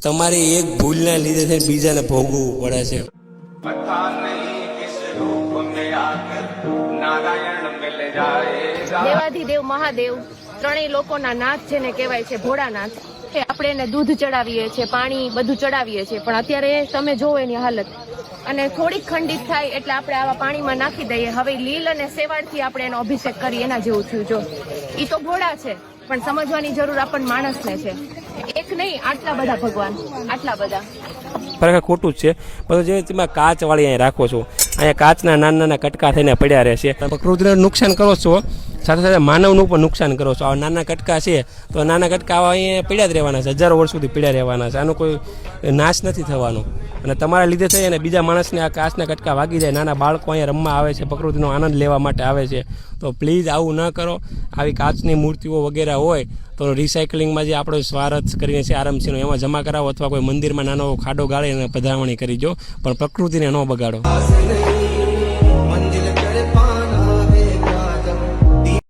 તમારી એક ભૂલના લીધે થઈને બીજાને ભોગવવું પડે છે. દેવાધિદેવ મહાદેવ ત્રણેય લોકોના નાથ જેને કહેવાય છે ભોળાનાથ, આપણે એને દૂધ ચડાવીએ છીએ, પાણી બધું ચડાવીએ છીએ, પણ અત્યારે તમે જોવો એની હાલત. અને થોડીક ખંડિત થાય એટલે આપણે આવા પાણીમાં નાખી દઈએ. હવે લીલ અને સેવાળથી આપણે એનો અભિષેક કરીએ, એના જેવું થયું. જો ઈ તો ભોળા છે, પણ સમજવાની જરૂર આપણને માણસને છે. એક નહીં, આટલા બધા ભગવાન, આટલા બધા. ખરેખર ખોટું જ છે. પણ જે તમે કાચવાળી અહીં રાખો છો, અહીંયા કાચના નાના નાના કટકા થઈને પડ્યા રહેશે. પ્રકૃતિને નુકસાન કરો છો, સાથે સાથે માનવનું પણ નુકસાન કરો છો. આવા નાના કટકા છે તો નાના કટકા આવા અહીંયા પડ્યા જ રહેવાના છે, હજારો વર્ષ સુધી પડ્યા રહેવાના છે. આનો કોઈ નાશ નથી થવાનો. અને તમારા લીધે થઈ અને બીજા માણસને આ કાચના કટકા વાગી જાય. નાના બાળકો અહીંયા રમવા આવે છે, પ્રકૃતિનો આનંદ લેવા માટે આવે છે. તો પ્લીઝ આવું ન કરો. આવી કાચની મૂર્તિઓ વગેરે હોય તો રિસાયકલિંગમાં જે આપણો સ્વાર્થ કરીને છે આરએમસીનો, એમાં જમા કરાવો અથવા કોઈ મંદિરમાં નાનો ખાડો ગાળી અને પધરામણી કરી જો, પણ પ્રકૃતિને ન બગાડો.